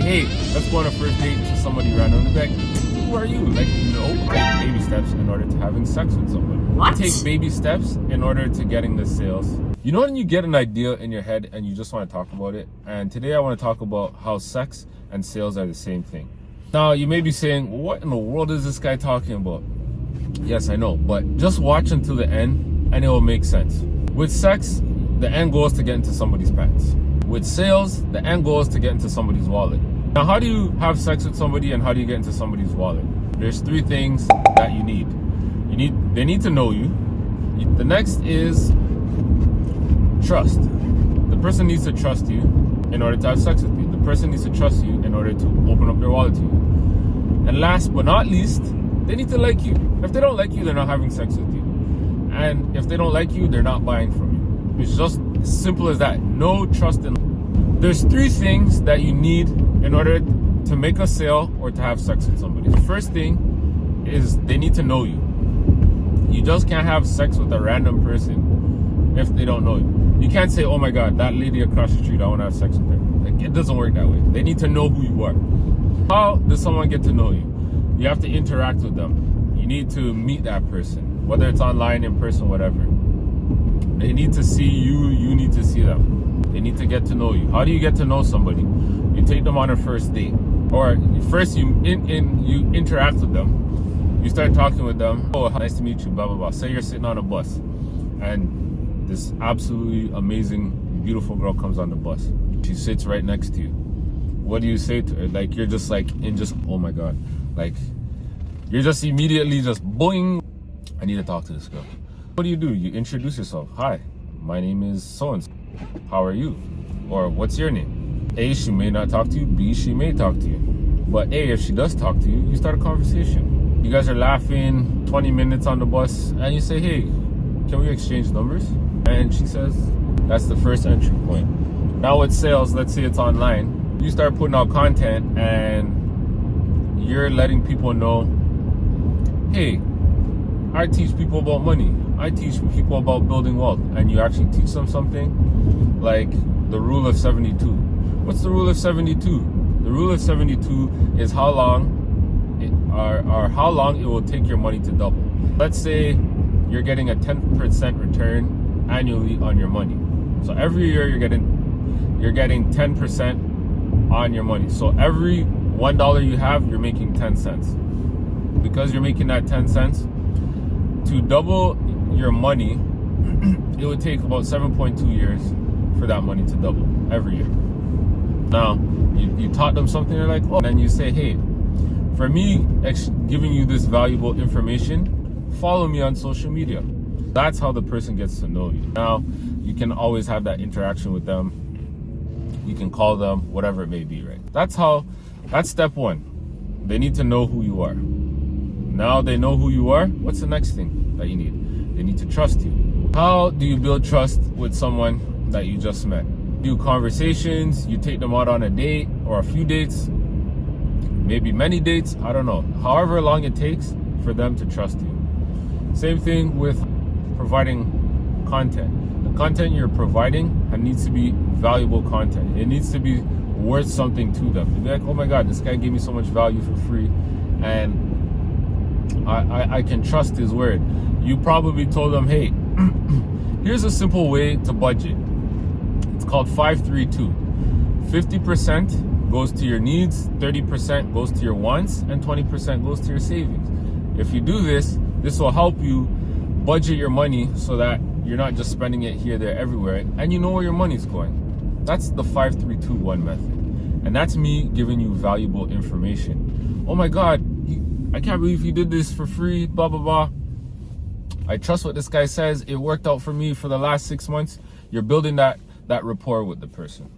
hey, let's go on a first date to somebody random. Like, who are you? Like, no, take baby steps in order to having sex with somebody. What? Take baby steps in order to getting the sales. You know when you get an idea in your head and you just want to talk about it? And today I want to talk about how sex and sales are the same thing. Now, you may be saying, what in the world is this guy talking about? Yes, I know, but just watch until the end and it will make sense. With sex, the end goal is to get into somebody's pants. With sales, the end goal is to get into somebody's wallet. Now, how do you have sex with somebody and how do you get into somebody's wallet? There's three things that you need. They need to know you. The next is trust. The person needs to trust you in order to have sex with you. The person needs to trust you in order to open up their wallet to you. And last but not least, they need to like you. If they don't like you, they're not having sex with you. And if they don't like you, they're not buying from you. It's just as simple as that. No trust in. There's three things that you need in order to make a sale or to have sex with somebody. The first thing is they need to know you. You just can't have sex with a random person if they don't know you. You can't say, oh my God, that lady across the street, I want to have sex with her. Like, it doesn't work that way. They need to know who you are. How does someone get to know you? You have to interact with them. You need to meet that person, whether it's online, in person, whatever. They need to see you, you need to see them. They need to get to know you. How do you get to know somebody? You take them on a first date. Or first you interact with them. You start talking with them. Oh, nice to meet you, blah, blah, blah. Say you're sitting on a bus and this absolutely amazing, beautiful girl comes on the bus. She sits right next to you. What do you say to her? Like, you're just like, oh my God. Like, you're just immediately just boing. I need to talk to this girl. What do? You introduce yourself. Hi, my name is so-and-so. How are you? Or what's your name? A, she may not talk to you. B, she may talk to you. But A, if she does talk to you, you start a conversation. You guys are laughing 20 minutes on the bus and you say, hey, can we exchange numbers? And she says, that's the first entry point. Now with sales, let's say it's online. You start putting out content and you're letting people know, hey, I teach people about money. I teach people about building wealth. And you actually teach them something like the rule of 72. What's the rule of 72? The rule of 72 is how long it will take your money to double. Let's say you're getting a 10% return annually on your money. So every year you're getting 10% on your money. So every $1 you have, you're making 10 cents. Because you're making that 10 cents, to double your money, it would take about 7.2 years for that money to double every year. Now, you taught them something, they're like, oh, and you say, hey, for me, giving you this valuable information, follow me on social media. That's how the person gets to know you. Now, you can always have that interaction with them. You can call them, whatever it may be, right? That's step one. They need to know who you are. Now they know who you are. What's the next thing that you need? They need to trust you. How do you build trust with someone that you just met? Do conversations, you take them out on a date or a few dates, maybe many dates, I don't know. However long it takes for them to trust you. Same thing with providing content. The content you're providing needs to be valuable content. It needs to be worth something to them. To be like, oh my God, this guy gave me so much value for free and I can trust his word. You probably told them, hey, here's a simple way to budget. It's called 5-3-2. 50% goes to your needs, 30% goes to your wants, and 20% goes to your savings. If you do this, this will help you budget your money so that you're not just spending it here, there, everywhere, and you know where your money's going. That's the 5-3-2-1 method. And that's me giving you valuable information. Oh my God, I can't believe you did this for free, blah, blah, blah. I trust what this guy says. It worked out for me for the last 6 months. You're building that rapport with the person.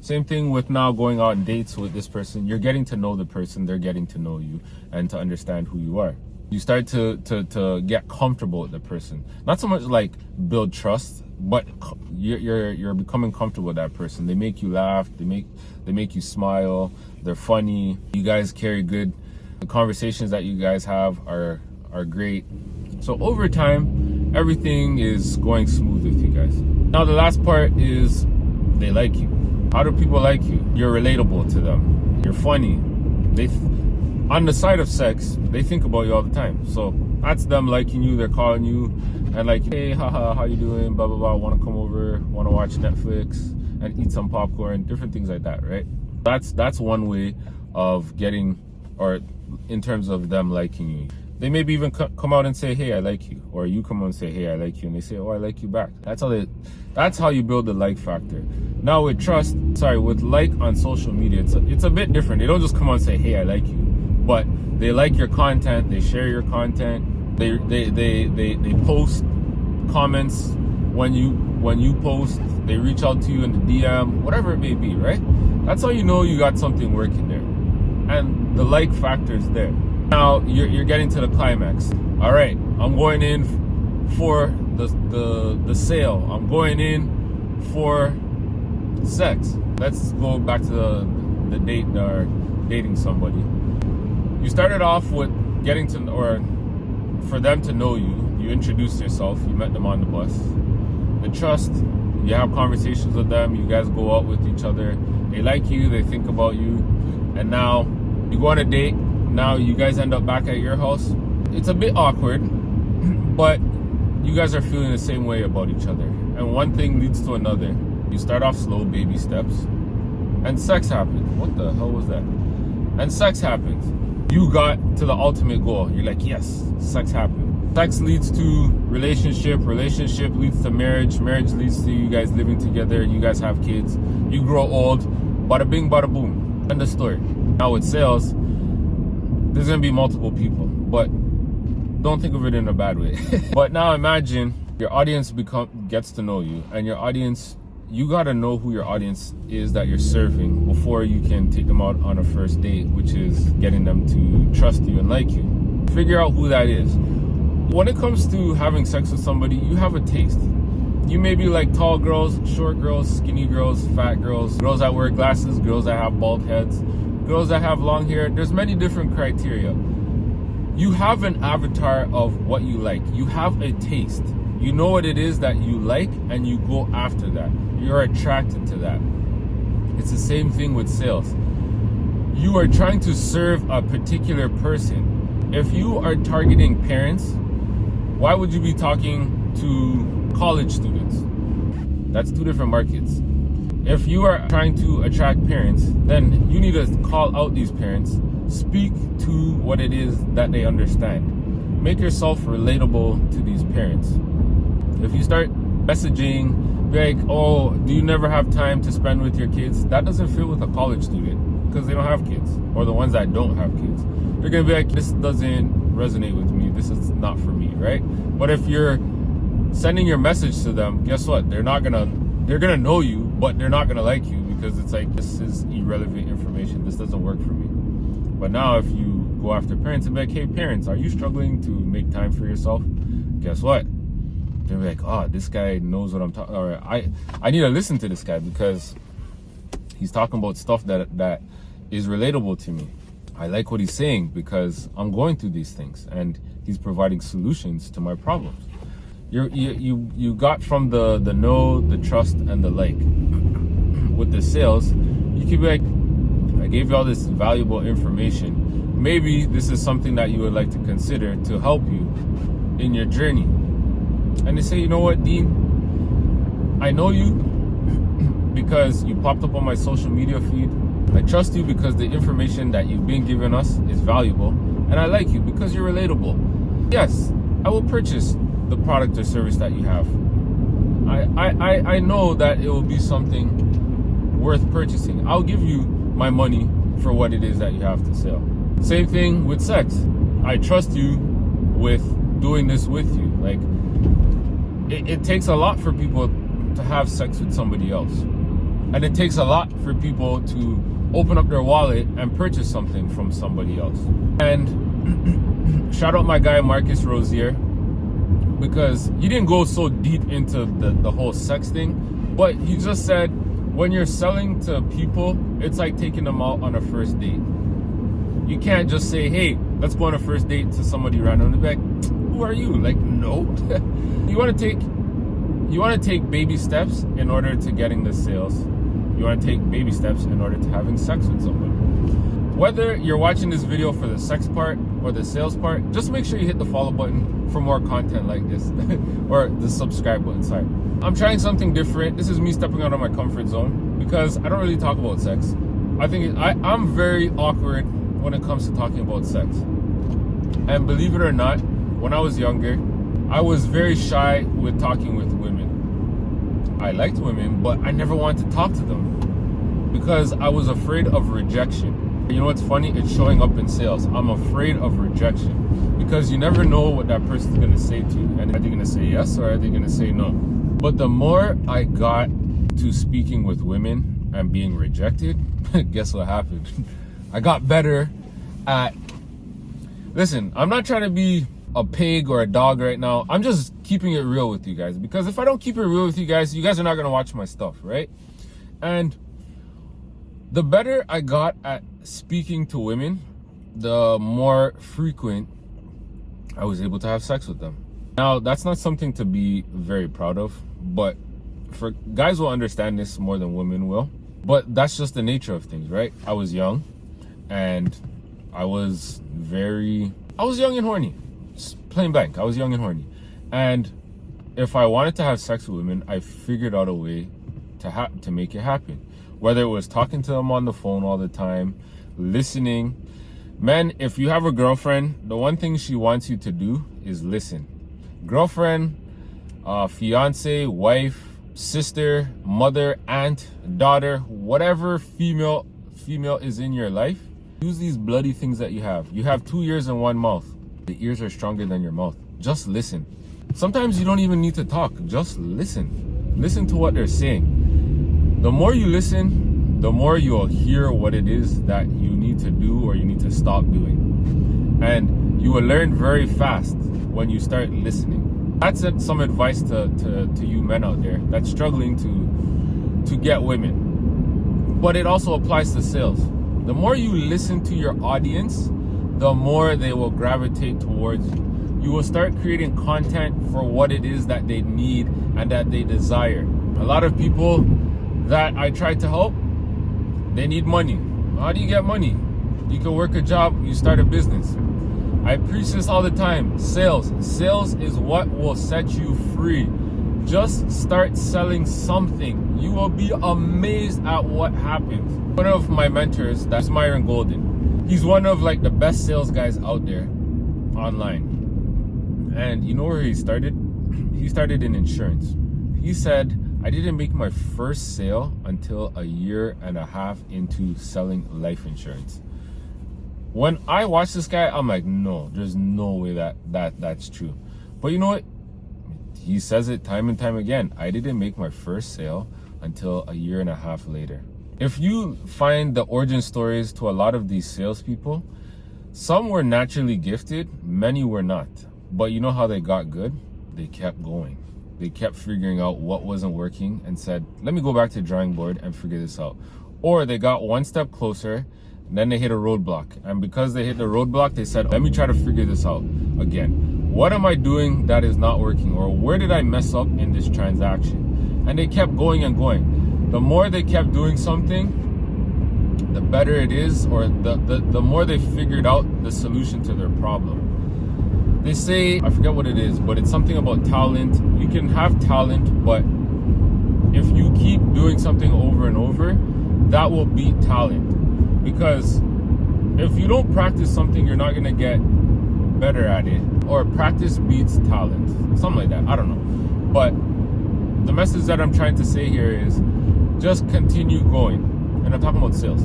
Same thing with now going on dates with this person. You're getting to know the person, they're getting to know you and to understand who you are. You start to get comfortable with the person. Not so much like build trust, but you're becoming comfortable with that person. They make you laugh, they make you smile, they're funny. You guys carry good. The conversations that you guys have are great. So over time, everything is going smooth with you guys. Now the last part is they like you. How do people like you? You're relatable to them. You're funny. On the side of sex, they think about you all the time. So that's them liking you. They're calling you and like, hey, haha, how you doing? Blah, blah, blah. Want to come over? Want to watch Netflix and eat some popcorn? Different things like that, right? That's one way of getting, or in terms of them liking you. They maybe even come out and say, hey, I like you. Or you come out and say, hey, I like you. And they say, oh, I like you back. That's how you build the like factor. Now with with like on social media, it's a bit different. They don't just come out and say, hey, I like you. But they like your content, they share your content, they post comments when you post, they reach out to you in the DM, whatever it may be, right? That's how you know you got something working there. And the like factor is there. Now you're getting to the climax. All right, I'm going in for the sale. I'm going in for sex. Let's go back to the date or dating somebody. You started off with getting to, or for them to know you. You introduced yourself. You met them on the bus. The trust. You have conversations with them. You guys go out with each other. They like you. They think about you. And now you go on a date. Now you guys end up back at your house. It's a bit awkward, but you guys are feeling the same way about each other. And one thing leads to another. You start off slow, baby steps, and sex happens. What the hell was that? And sex happens. You got to the ultimate goal. You're like, yes, sex happened. Sex leads to relationship leads to marriage leads to you guys living together, you guys have kids, you grow old, bada bing, bada boom. End of story. Now with sales, there's gonna be multiple people, but don't think of it in a bad way. But now imagine your audience gets to know you, and your audience, you gotta know who your audience is that you're serving before you can take them out on a first date, which is getting them to trust you and like you. Figure out who that is. When it comes to having sex with somebody, you have a taste. You may be like tall girls, short girls, skinny girls, fat girls, girls that wear glasses, girls that have bald heads, girls that have long hair. There's many different criteria. You have an avatar of what you like. You have a taste. You know what it is that you like, and you go after that. You're attracted to that. It's the same thing with sales. You are trying to serve a particular person. If you are targeting parents, why would you be talking to college students? That's two different markets. If you are trying to attract parents, then you need to call out these parents, speak to what it is that they understand. Make yourself relatable to these parents. If you start messaging, like, oh, do you never have time to spend with your kids? That doesn't fit with a college student because they don't have kids, or the ones that don't have kids. They're going to be like, this doesn't resonate with me. This is not for me, right? But if you're sending your message to them, guess what? They're going to know you, but they're not going to like you because it's like, this is irrelevant information. This doesn't work for me. But now if you go after parents and be like, hey, parents, are you struggling to make time for yourself? Guess what? They're like, oh, this guy knows what I'm talking about. Or I need to listen to this guy because he's talking about stuff that is relatable to me. I like what he's saying because I'm going through these things and he's providing solutions to my problems. You got from the know, the trust, and the like. With the sales, you could be like, I gave you all this valuable information. Maybe this is something that you would like to consider to help you in your journey. And they say, you know what, Dean? I know you because you popped up on my social media feed. I trust you because the information that you've been giving us is valuable. And I like you because you're relatable. Yes, I will purchase the product or service that you have. I know that it will be something worth purchasing. I'll give you my money for what it is that you have to sell. Same thing with sex. I trust you with doing this with you. Like, it takes a lot for people to have sex with somebody else. And it takes a lot for people to open up their wallet and purchase something from somebody else. And shout out my guy Marcus Rosier, because he didn't go so deep into the whole sex thing, but he just said when you're selling to people, it's like taking them out on a first date. You can't just say, hey, let's go on a first date to somebody random and be like, who are you? Like, no. You want to take baby steps in order to getting the sales. You want to take baby steps in order to having sex with somebody. Whether you're watching this video for the sex part or the sales part, just make sure you hit the follow button for more content like this, or the subscribe button, sorry. I'm trying something different. This is me stepping out of my comfort zone because I don't really talk about sex. I'm very awkward when it comes to talking about sex. And believe it or not, when I was younger, I was very shy with talking with women. I liked women, but I never wanted to talk to them because I was afraid of rejection. You know what's funny? It's showing up in sales. I'm afraid of rejection because you never know what that person's going to say to you. And are they going to say yes or are they going to say no? But the more I got to speaking with women and being rejected, guess what happened? I got better at... Listen, I'm not trying to be a pig or a dog right now. I'm just keeping it real with you guys, because if I don't keep it real with you guys are not going to watch my stuff, right? And the better I got at speaking to women, the more frequent I was able to have sex with them. Now, that's not something to be very proud of, but for guys will understand this more than women will. But that's just the nature of things, right? I was young and I was young and horny. Just plain blank. I was young and horny. And if I wanted to have sex with women, I figured out a way to make it happen. Whether it was talking to them on the phone all the time, listening. Men, if you have a girlfriend, the one thing she wants you to do is listen. Girlfriend, fiance, wife, sister, mother, aunt, daughter, whatever female is in your life, use these bloody things that you have. You have 2 ears and one mouth. The ears are stronger than your mouth. Just listen. Sometimes you don't even need to talk. Just listen. Listen to what they're saying. The more you listen, the more you'll hear what it is that you need to do or you need to stop doing. And you will learn very fast when you start listening. That's some advice to you men out there that's struggling to get women. But it also applies to sales. The more you listen to your audience, the more they will gravitate towards you. You will start creating content for what it is that they need and that they desire. A lot of people that I try to help, they need money. How do you get money? You can work a job, you start a business. I preach this all the time. Sales is what will set you free. Just start selling something. You will be amazed at what happens. One of my mentors, that's Myron Golden. He's one of like the best sales guys out there online. And you know where he started? He started in insurance. He said, I didn't make my first sale until 1.5 years into selling life insurance. When I watch this guy, I'm like, no, there's no way that's true. But you know what? He says it time and time again. I didn't make my first sale until 1.5 years later. If you find the origin stories to a lot of these salespeople, some were naturally gifted, many were not. But you know how they got good? They kept going. They kept figuring out what wasn't working and said, let me go back to the drawing board and figure this out. Or they got one step closer, and then they hit a roadblock. And because they hit the roadblock, they said, let me try to figure this out again. What am I doing that is not working? Or where did I mess up in this transaction? And they kept going and going. The more they kept doing something, the better it is, or the more they figured out the solution to their problem. They say, I forget what it is, but it's something about talent. You can have talent, but if you keep doing something over and over, that will beat talent. Because if you don't practice something, you're not going to get better at it. Or practice beats talent. Something like that. I don't know. But the message that I'm trying to say here is just continue going. And I'm talking about sales.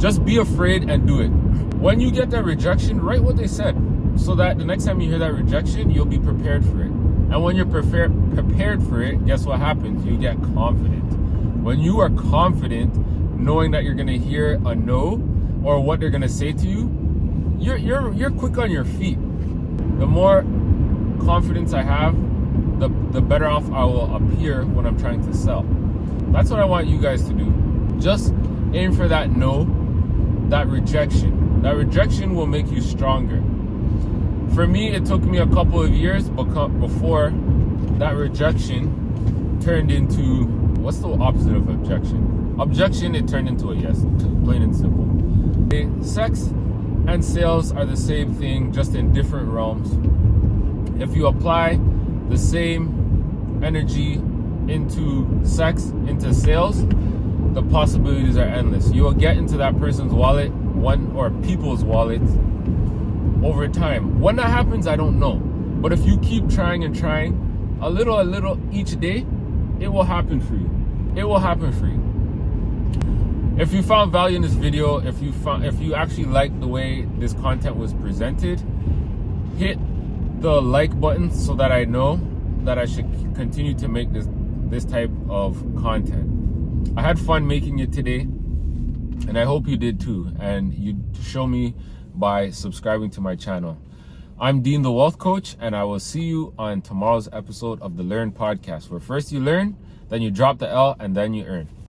Just be afraid and do it. When you get that rejection, write what they said, so that the next time you hear that rejection, you'll be prepared for it. And when you're prepared for it, guess what happens? You get confident. When you are confident, knowing that you're gonna hear a no or what they're gonna say to you, you're quick on your feet. The more confidence I have, the better off I will appear when I'm trying to sell. That's what I want you guys to do. Just aim for that no, that rejection. That rejection will make you stronger. For me, it took me a couple of years before that rejection turned into, what's the opposite of objection? Objection, it turned into a yes, plain and simple. Okay, sex and sales are the same thing, just in different realms. If you apply the same energy into sex, into sales, the possibilities are endless. You will get into that person's wallet, people's wallet, over time. When that happens, I don't know. But if you keep trying and trying, a little each day, it will happen for you. It will happen for you. If you found value in this video, if you actually liked the way this content was presented, hit the like button so that I know that I should continue to make this type of content. I had fun making it today, and I hope you did too, and you show me by subscribing to my channel. I'm Dean the Wealth Coach, and I will see you on tomorrow's episode of the Learn Podcast, where first you learn, then you drop the L, and then you earn.